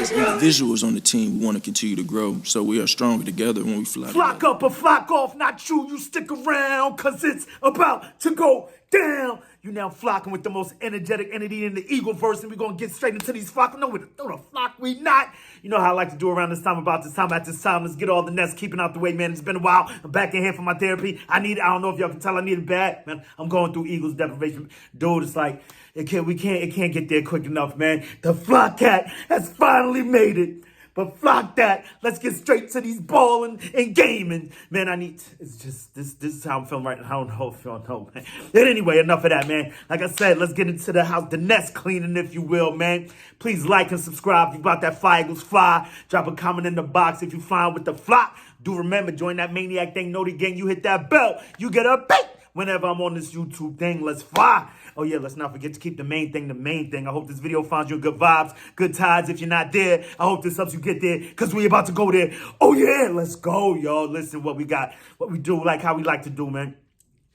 visuals on the team, we want to continue to grow, so we are stronger together when we fly Flock together. up or flock off, not you stick around, cause it's about to go down. You now flocking with the most energetic entity in the Eagleverse, and we're gonna get straight into these flocks. No, the flock we not. You know how I like to do around this time, about this time, at this time. Let's get all the nests keeping out the way, man. It's been a while. I'm back in here for my therapy. I don't know if y'all can tell I need it bad, man. I'm going through Eagles deprivation. Dude, it's like, it can't get there quick enough, man. The flock cat has finally made it. But flock that. Let's get straight to these balling and gaming. Man, it's just, this is how I'm feeling right now. I don't know if y'all know, man. But anyway, enough of that, man. Like I said, let's get into the house, the nest cleaning, if you will, man. Please like and subscribe if you about that Fly Eagles Fly. Drop a comment in the box if you flying with the flock. Do remember, join that Maniac thing. Know the gang, you hit that bell. You get a beat whenever I'm on this YouTube thing. Let's fly. Oh, yeah, let's not forget to keep the main thing the main thing. I hope this video finds you good vibes, good tides. If you're not there, I hope this helps you get there, because we about to go there. Oh, yeah, let's go, y'all. Listen, what we got, what we do, like how we like to do, man.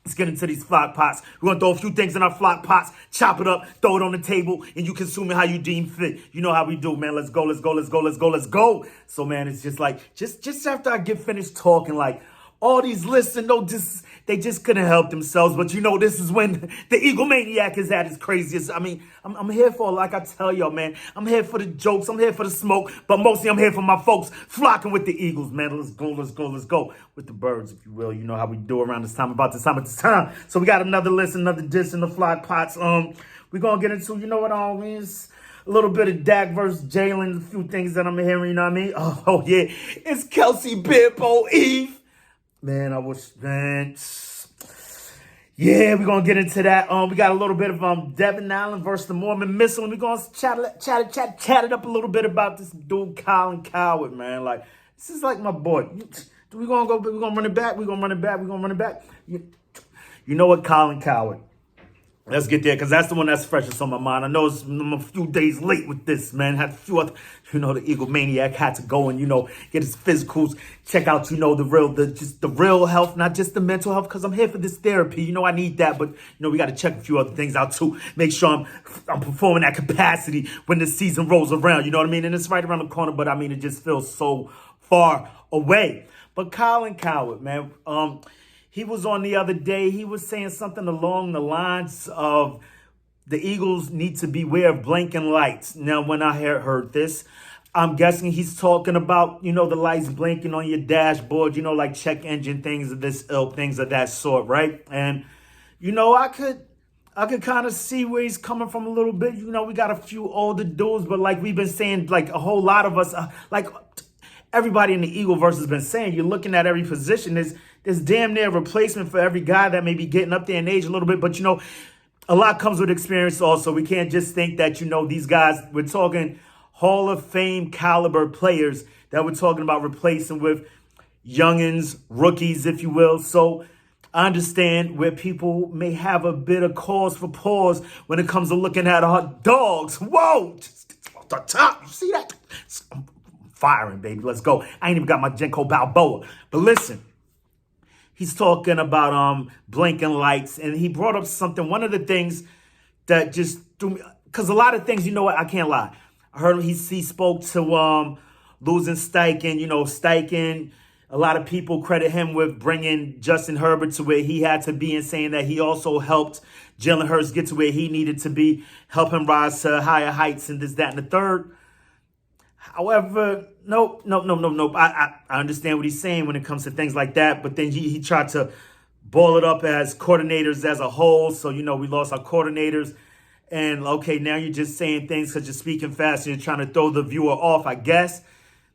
Let's get into these flock pots. We're going to throw a few things in our flock pots, chop it up, throw it on the table, and you consume it how you deem fit. You know how we do, man. Let's go, let's go, let's go, let's go, let's go. So, man, it's just like, just after I get finished talking, like, all these lists, and they just couldn't help themselves. But you know, this is when the Eagle Maniac is at his craziest. I mean, I'm here for, like I tell y'all, man, I'm here for the jokes, I'm here for the smoke, but mostly I'm here for my folks flocking with the Eagles, man. Let's go, let's go, let's go. With the birds, if you will. You know how we do around this time, about this time, at this time. So we got another list, another dish in the flock pots. We're going to get into, you know what I mean? A little bit of Dak versus Jalen, a few things that I'm hearing, you know what I mean? Oh yeah, it's Kelsey Bibbo Eve. Man, I wish, man. Yeah, we're going to get into that. We got a little bit of Devin Allen versus the Mormon Missile, and we're going to chat it up a little bit about this dude, Colin Cowherd, man. Like, this is like my boy. We're going to run it back. We're going to run it back. We're going to run it back. You know what, Colin Cowherd? Let's get there, because that's the one that's freshest on my mind. I know I'm a few days late with this, man. Had a few other, the Eagle Maniac had to go and, get his physicals, check out, the real health, not just the mental health, because I'm here for this therapy. I need that, but, we got to check a few other things out, too. Make sure I'm performing at capacity when the season rolls around, you know what I mean? And it's right around the corner, but, it just feels so far away. But Colin Cowherd, man, he was on the other day. He was saying something along the lines of the Eagles need to beware of blinking lights. Now, when I heard this, I'm guessing he's talking about, the lights blinking on your dashboard, like check engine things of this ilk, things of that sort, right? And, I could kind of see where he's coming from a little bit. We got a few older dudes, but like we've been saying, like a whole lot of us, everybody in the Eagleverse has been saying, you're looking at every position. There's damn near a replacement for every guy that may be getting up there in age a little bit. But, a lot comes with experience also. We can't just think that, these guys, we're talking Hall of Fame caliber players that we're talking about replacing with youngins, rookies, if you will. So I understand where people may have a bit of cause for pause when it comes to looking at our dogs. Whoa! Just off the top. You see that? I'm firing, baby. Let's go. I ain't even got my Jenko Balboa. But listen. He's talking about blinking lights, and he brought up something. One of the things that just threw me, because a lot of things, I can't lie. I heard he spoke to losing Steichen. Steichen, a lot of people credit him with bringing Justin Herbert to where he had to be, and saying that he also helped Jalen Hurts get to where he needed to be, help him rise to higher heights, and this, that, and the third. However, nope. I understand what he's saying when it comes to things like that, but then he tried to ball it up as coordinators as a whole. So, we lost our coordinators. And, okay, now you're just saying things because you're speaking fast and you're trying to throw the viewer off, I guess.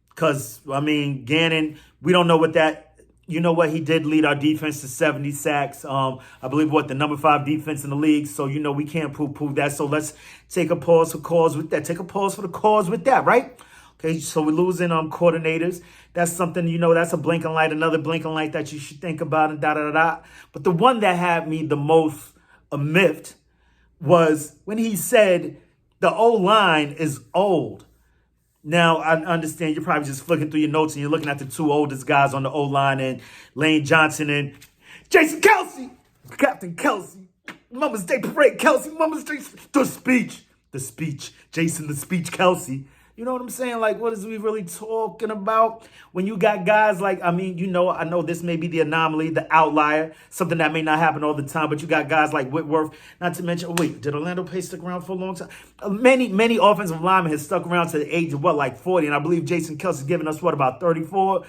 Because, Gannon, we don't know what that, he did lead our defense to 70 sacks. I believe, the number 5 defense in the league. So, we can't poo-poo that. So let's take a pause for cause with that. Take a pause for the cause with that, right? Okay, so we're losing coordinators. That's something, that's a blinking light, another blinking light that you should think about, and da-da-da-da. But the one that had me the most miffed was when he said the O-line is old. Now, I understand you're probably just flicking through your notes and you're looking at the two oldest guys on the O-line, and Lane Johnson and Jason Kelsey, Captain Kelsey, Mama's Day Parade Kelsey, Mama's Day, the speech, Jason the Speech Kelsey. You know what I'm saying? Like, what is we really talking about? When you got guys like, I mean, I know this may be the anomaly, the outlier, something that may not happen all the time, but you got guys like Whitworth, not to mention, wait, did Orlando Pace stick around for a long time? Many offensive linemen have stuck around to the age of, like 40, and I believe Jason Kelsey's giving us, about 34?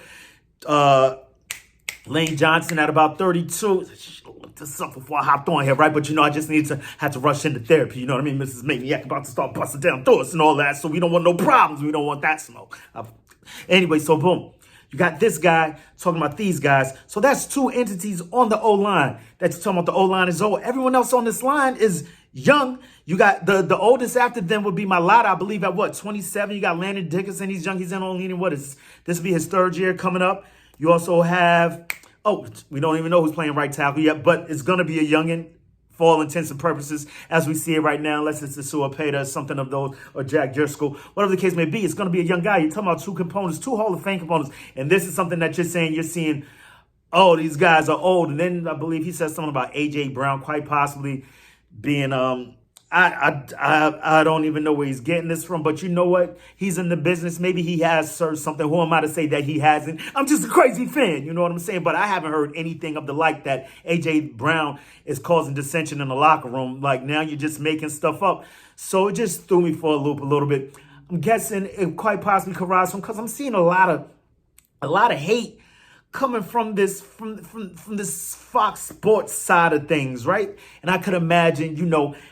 Lane Johnson at about 32. Looked this up before I hopped on here, right? But I just had to rush into therapy. You know what I mean? Mrs. Maniac about to start busting down doors and all that. So we don't want no problems. We don't want that smoke. Anyway, so boom. You got this guy talking about these guys. So that's two entities on the O-line. That's talking about the O-line is old. Everyone else on this line is young. You got the oldest after them would be Malata, I believe, at 27. You got Landon Dickinson. He's young. He's in only in this will be his third year coming up. You also have, we don't even know who's playing right tackle yet, but it's going to be a youngin' for all intents and purposes as we see it right now, unless it's the Suapeta or something of those, or Jack Driscoll. Whatever the case may be, it's going to be a young guy. You're talking about two components, two Hall of Fame components. And this is something that you're seeing, these guys are old. And then I believe he said something about A.J. Brown quite possibly being, I don't even know where he's getting this from, but you know what? He's in the business. Maybe he has served something. Who am I to say that he hasn't? I'm just a crazy fan. You know what I'm saying? But I haven't heard anything of the like that A.J. Brown is causing dissension in the locker room. Like, now you're just making stuff up. So it just threw me for a loop a little bit. I'm guessing it quite possibly could rise from, because I'm seeing a lot of hate coming from this Fox Sports side of things, right? And I could imagine,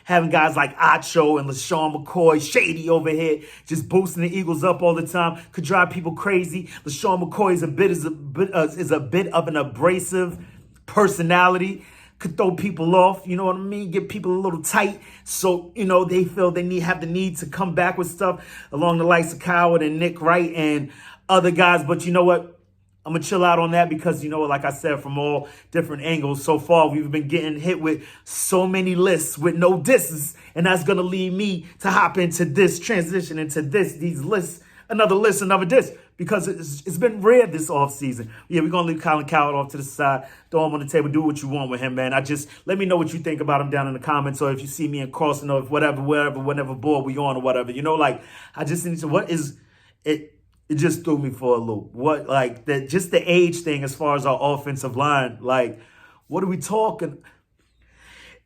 having guys like Acho and LaShawn McCoy, Shady over here, just boosting the Eagles up all the time, could drive people crazy. LaShawn McCoy is a bit of an abrasive personality, could throw people off, you know what I mean? Get people a little tight. So, they feel they have the need to come back with stuff along the likes of Cowherd and Nick Wright and other guys. But you know what? I'm going to chill out on that because, like I said, from all different angles so far, we've been getting hit with so many lists with no disses. And that's going to lead me to hop into this, transition into these lists, another list, another diss, because it's been rare this offseason. Yeah, we're going to leave Colin Cowherd off to the side, throw him on the table, do what you want with him, man. Let me know what you think about him down in the comments, or if you see me in crossing, or whatever board we on or whatever. I just need to, what is it? It just threw me for a loop. Just the age thing as far as our offensive line. Like, what are we talking?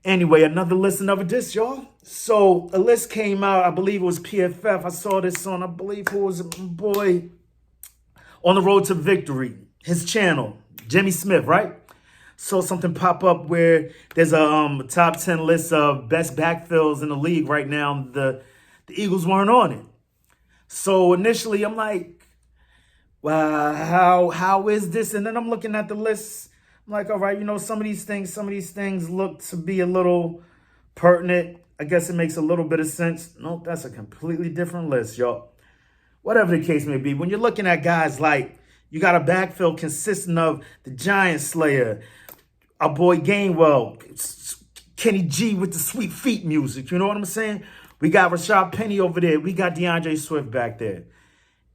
Anyway, another list, another diss, y'all. So a list came out, I believe it was PFF. I saw this on, I believe, who was it, boy, On the Road to Victory, his channel, Jimmy Smith, right? Saw something pop up where there's a top 10 list of best backfields in the league right now. The Eagles weren't on it. So initially, I'm like, wow, how is this? And then I'm looking at the list. I'm like, all right, some of these things look to be a little pertinent. I guess it makes a little bit of sense. Nope, that's a completely different list, y'all. Whatever the case may be, when you're looking at guys like, you got a backfield consisting of the Giant Slayer, our boy Gainwell, Kenny G with the sweet feet music, you know what I'm saying? We got Rashad Penny over there. We got DeAndre Swift back there.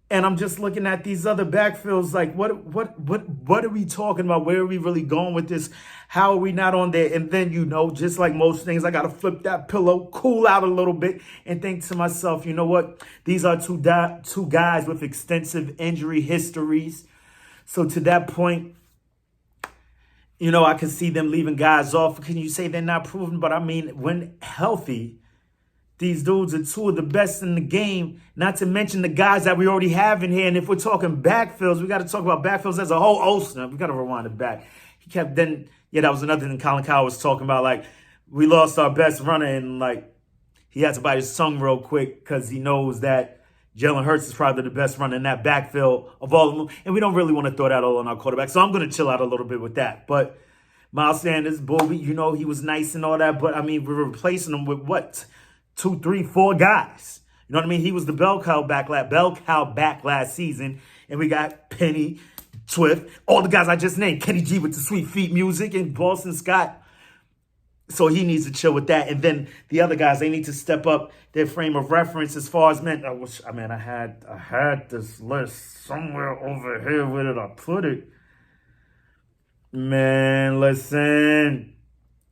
And I'm just looking at these other backfields like, what are we talking about? Where are we really going with this? How are we not on there? And then, just like most things, I got to flip that pillow, cool out a little bit, and think to myself, you know what? These are two guys with extensive injury histories. So to that point, I can see them leaving guys off. Can you say they're not proven? But I mean, when healthy, these dudes are two of the best in the game, not to mention the guys that we already have in here. And if we're talking backfields, we got to talk about backfields as a whole. Olsen, we got to rewind it back. That was another thing Colin Cowherd was talking about. Like, we lost our best runner, and he had to bite his tongue real quick because he knows that Jalen Hurts is probably the best runner in that backfield of all of them. And we don't really want to throw that all on our quarterback. So I'm going to chill out a little bit with that. But Miles Sanders, Bobby, he was nice and all that. But, I mean, we're replacing him with what? 2, 3, 4 guys. You know what I mean? He was the bell cow back last season. And we got Penny, Swift, all the guys I just named. Kenny G with the sweet feet music, and Boston Scott. So he needs to chill with that. And then the other guys, they need to step up their frame of reference as far as I had this list somewhere over here. Where did I put it? Man, listen.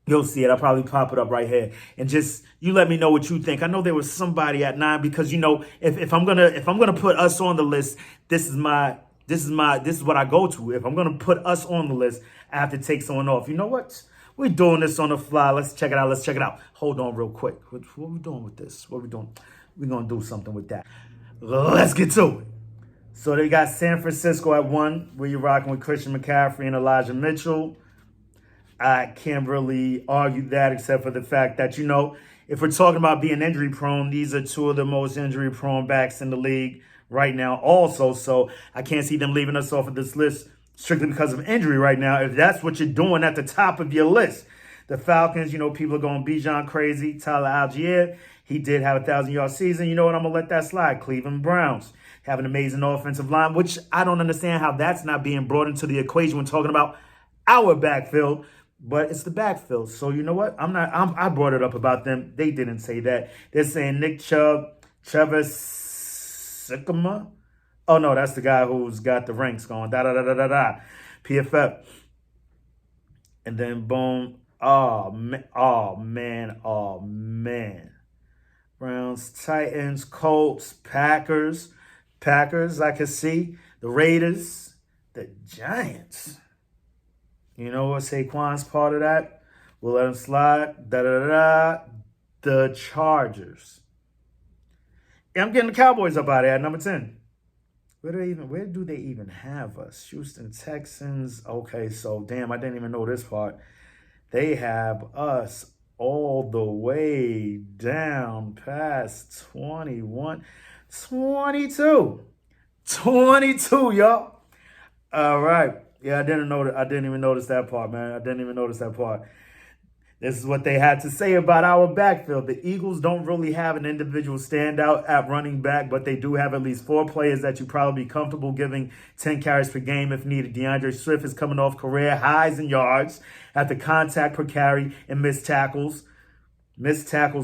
You'll see it. I'll probably pop it up right here, and just you let me know what you think. I know there was somebody at 9 because if I'm gonna put us on the list, this is what I go to. If I'm gonna put us on the list, I have to take someone off. You know what? We're doing this on the fly. Let's check it out. Let's check it out. Hold on real quick. What are we doing with this? What are we doing? We're gonna do something with that. Let's get to it. So they got San Francisco at 1, where you're rocking with Christian McCaffrey and Elijah Mitchell. I can't really argue that except for the fact that, if we're talking about being injury prone, these are two of the most injury prone backs in the league right now also. So I can't see them leaving us off of this list strictly because of injury right now, if that's what you're doing at the top of your list. The Falcons, people are going Bijan crazy. Tyler Algier, he did have a 1,000-yard season. You know what? I'm going to let that slide. Cleveland Browns have an amazing offensive line, which I don't understand how that's not being brought into the equation when talking about our backfield. But it's the backfield. So you know what? I brought it up about them. They didn't say that. They're saying Nick Chubb, Trevor Sikkema. Oh, no, that's the guy who's got the ranks going. PFF. And then boom. Oh, man. Browns, Titans, Colts, Packers, I can see. The Raiders, the Giants. You know what? Saquon's part of that. We'll let him slide. The Chargers. Yeah, I'm getting the Cowboys up out of there at number 10. Where do they even have us? Houston Texans. Okay, so damn, I didn't even know this part. They have us all the way down past 21, 22. 22, y'all. All right. Yeah, I didn't even notice that part, man. I didn't even notice that part. This is what they had to say about our backfield. The Eagles don't really have an individual standout at running back, but they do have at least 4 players that you probably be comfortable giving 10 carries per game if needed. DeAndre Swift is coming off career highs in yards at the contact per carry and missed tackles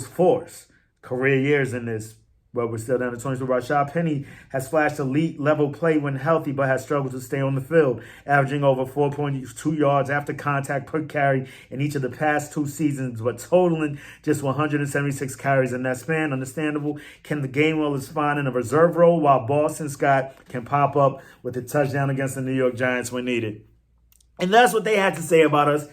force. Career years in this. But we're still down to 22. Rashad Penny has flashed elite level play when healthy, but has struggled to stay on the field, averaging over 4.2 yards after contact per carry in each of the past 2 seasons, but totaling just 176 carries in that span. Understandable. Ken the Gainwell is fine in a reserve role, while Boston Scott can pop up with a touchdown against the New York Giants when needed. And that's what they had to say about us.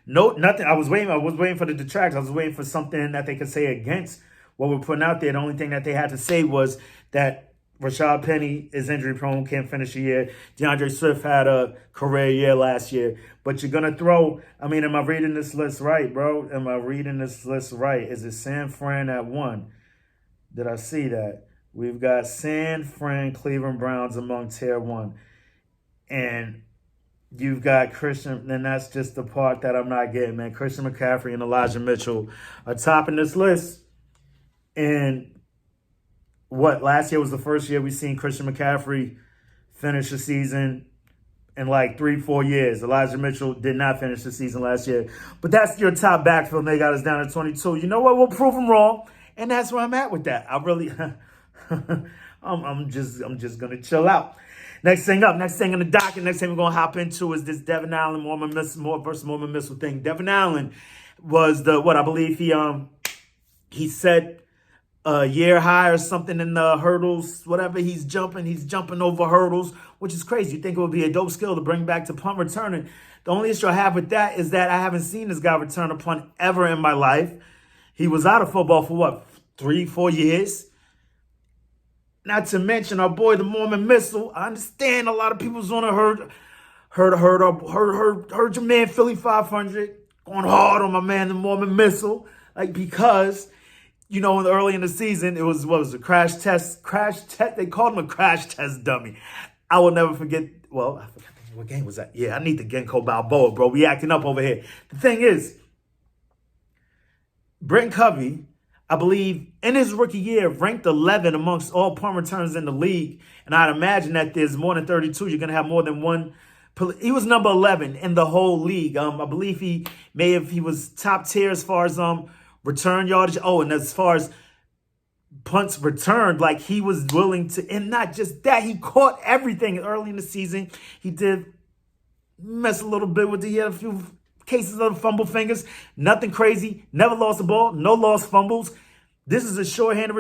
No, nothing. I was waiting for the detractors. I was waiting for something that they could say against what we're putting out there. The only thing that they had to say was that Rashad Penny is injury prone, can't finish the year. DeAndre Swift had a career year last year. But you're going to throw, am I reading this list right, bro? Am I reading this list right? Is it San Fran at 1? Did I see that? We've got San Fran, Cleveland Browns among tier 1. And you've got Christian, and that's just the part that I'm not getting, man. Christian McCaffrey and Elijah Mitchell are topping this list. And last year was the first year we seen Christian McCaffrey finish the season in like 3-4 years. Elijah Mitchell did not finish the season last year. But that's your top backfield, and they got us down to 22. You know what? We'll prove them wrong, and that's where I'm at with that. I really, I'm just gonna chill out. Next thing in the docket, next thing we're gonna hop into is this Devin Allen Mormon missile thing. Devin Allen was I believe he said a year high or something in the hurdles, whatever he's jumping over hurdles, which is crazy. You think it would be a dope skill to bring back to punt returning. The only issue I have with that is that I haven't seen this guy return a punt ever in my life. He was out of football for 3-4 years. Not to mention our boy, the Mormon Missile. I understand a lot of people's on a heard your man Philly 500 going hard on my man, the Mormon Missile, because early in the season, it was, a crash test. They called him a crash test dummy. I will never forget. Well, I forgot what game was that. Yeah, I need the Genko Balboa, bro. We acting up over here. The thing is, Brent Covey, I believe, in his rookie year, ranked 11 amongst all punt returners in the league. And I'd imagine that there's more than 32. You're going to have more than one. He was number 11 in the whole league. I believe he was top tier as far as return yardage. Oh, and as far as punts returned, he was willing to, and not just that, he caught everything early in the season. He did mess a little bit with he had a few cases of fumble fingers. Nothing crazy. Never lost a ball. No lost fumbles. This is a short-handed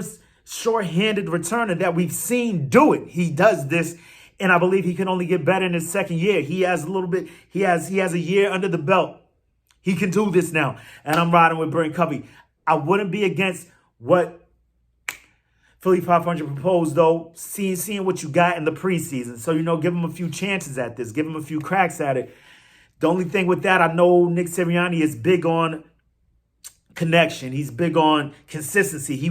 returner that we've seen do it. He does this, and I believe he can only get better in his second year. He has a year under the belt. He can do this now. And I'm riding with Brent Covey. I wouldn't be against what Philly 500 proposed, though, seeing what you got in the preseason. So, give him a few chances at this. Give him a few cracks at it. The only thing with that, I know Nick Sirianni is big on connection. He's big on consistency. He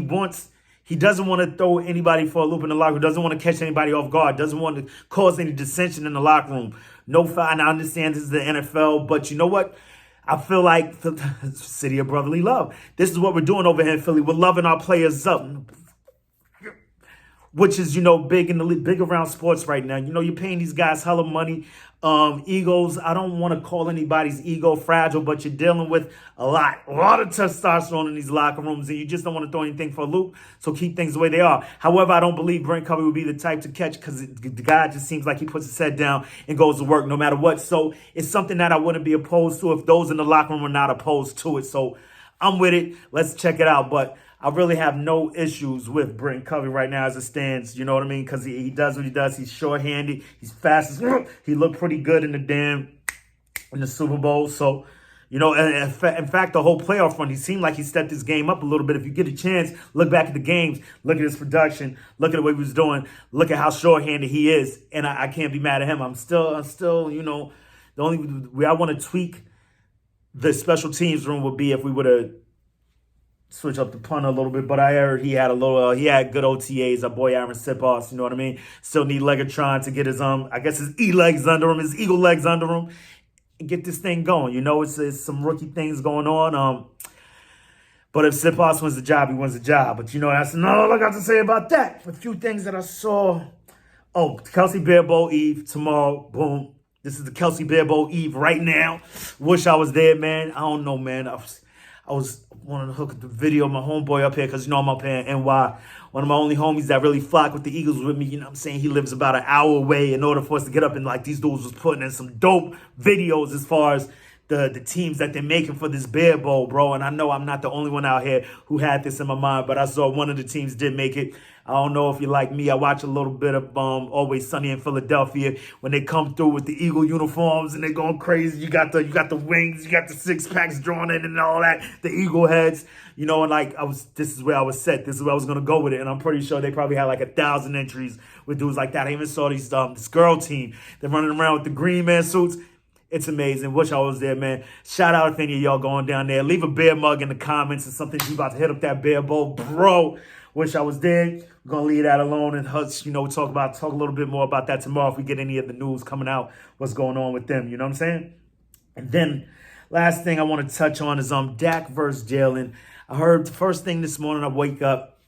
doesn't want to throw anybody for a loop in the locker room. Doesn't want to catch anybody off guard. Doesn't want to cause any dissension in the locker room. No foul. And I understand this is the NFL, but you know what? I feel like city of brotherly love. This is what we're doing over here in Philly. We're loving our players up, which is, big in the league, big around sports right now. You're paying these guys hella money. Egos, I don't want to call anybody's ego fragile, but you're dealing with a lot of testosterone in these locker rooms, and you just don't want to throw anything for a loop, so keep things the way they are. However, I don't believe Brent Covey would be the type to catch, because the guy just seems like he puts his head down and goes to work no matter what. So it's something that I wouldn't be opposed to if those in the locker room were not opposed to it. So I'm with it. Let's check it out. But I really have no issues with Brent Covey right now as it stands. You know what I mean? Because he does what he does. He's short-handed. He's fast. He looked pretty good in the Super Bowl. So, in fact, the whole playoff run, he seemed like he stepped his game up a little bit. If you get a chance, look back at the games. Look at his production. Look at the way he was doing. Look at how short-handed he is. And I can't be mad at him. I'm still, the only way I want to tweak the special teams room would be if we would have switch up the punter a little bit, but I heard he had good OTAs. Our boy Aaron Sipos, you know what I mean? Still need Legatron to get his his E-legs under him, his eagle legs under him, and get this thing going. It's some rookie things going on. But if Sipos wins the job, he wins the job. But that's all I got to say about that. A few things that I saw. Oh, Kelsey Bear Bowl Eve tomorrow. Boom. This is the Kelsey Bear Bowl Eve right now. Wish I was there, man. I don't know, man. I was wanting to hook up the video of my homeboy up here because, I'm up here in NY. One of my only homies that really flock with the Eagles with me, you know what I'm saying? He lives about an hour away. In order for us to get up, and these dudes was putting in some dope videos as far as the teams that they're making for this Bear Bowl, bro. And I know I'm not the only one out here who had this in my mind, but I saw one of the teams did make it. I don't know if you're like me. I watch a little bit of Always Sunny in Philadelphia when they come through with the Eagle uniforms and they're going crazy. You got the wings, you got the six packs drawn in and all that, the Eagle heads, and this is where I was set. This is where I was gonna go with it, and I'm pretty sure they probably had 1,000 entries with dudes like that. I even saw this girl team. They're running around with the green man suits. It's amazing. Wish I was there, man. Shout out if any of y'all going down there. Leave a bear mug in the comments and something you about to hit up that Bear Bowl, bro. Wish I was there. We're gonna leave that alone and talk a little bit more about that tomorrow if we get any of the news coming out, what's going on with them. You know what I'm saying? And then last thing I want to touch on is Dak versus Jalen. I heard the first thing this morning I wake up.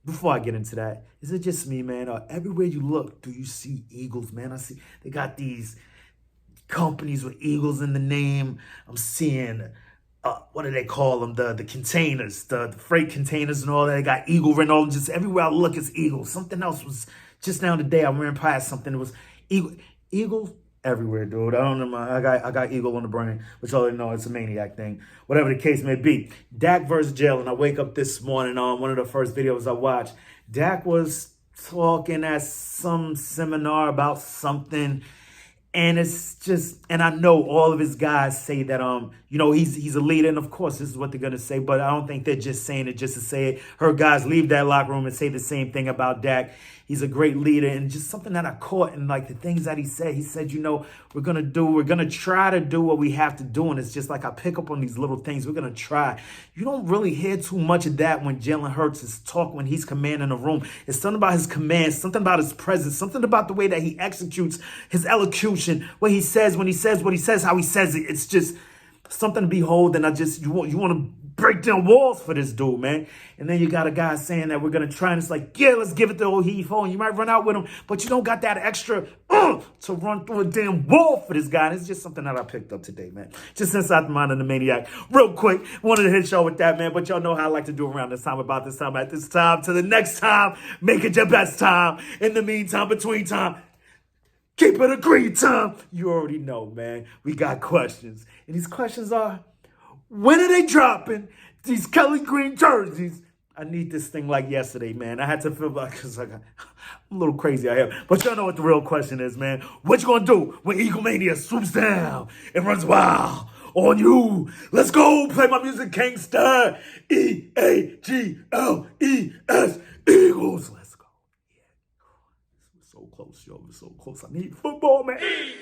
Before I get into that, is it just me, man? Everywhere you look, do you see Eagles, man? I see they got these companies with Eagles in the name. I'm seeing, what do they call them? The containers, the freight containers and all that. They got Eagle written all. Just everywhere I look is Eagles. Something else was just now today. I ran past something that was Eagles everywhere, dude. I don't know. I got Eagle on the brain, which I already know it's a maniac thing. Whatever the case may be. Dak versus Jalen. I wake up this morning on one of the first videos I watched. Dak was talking at some seminar about something. And it's just, and I know all of his guys say that, he's a leader. And of course, this is what they're going to say. But I don't think they're just saying it just to say it. Her guys leave that locker room and say the same thing about Dak. He's a great leader. And just something that I caught in the things that he said, we're going to try to do what we have to do. And it's just I pick up on these little things. We're going to try. You don't really hear too much of that when Jalen Hurts is talking, when he's commanding a room. It's something about his command, something about his presence, something about the way that he executes his elocution, what he says, when he says what he says, how he says it. It's just something to behold. And you want to break down walls for this dude, man. And then you got a guy saying that we're going to try, and it's let's give it the old heave ho. You might run out with him, but you don't got that extra to run through a damn wall for this guy. And it's just something that I picked up today, man. Just inside the mind of the maniac. Real quick, wanted to hit y'all with that, man. But y'all know how I like to do around this time, about this time, at this time. To the next time, make it your best time. In the meantime, between time, Keep it a green time. You already know, man. We got questions. And these questions are, when are they dropping these Kelly Green jerseys? I need this thing like yesterday, man. I had to feel like, cause I'm a little crazy out here. But y'all know what the real question is, man. What you gonna do when Eagle Mania swoops down and runs wild on you? Let's go. Play my music, gangsta. Eagles. Eagles. Let's go. Yeah. So close, yo. We're so close. I need football, man. Eagles.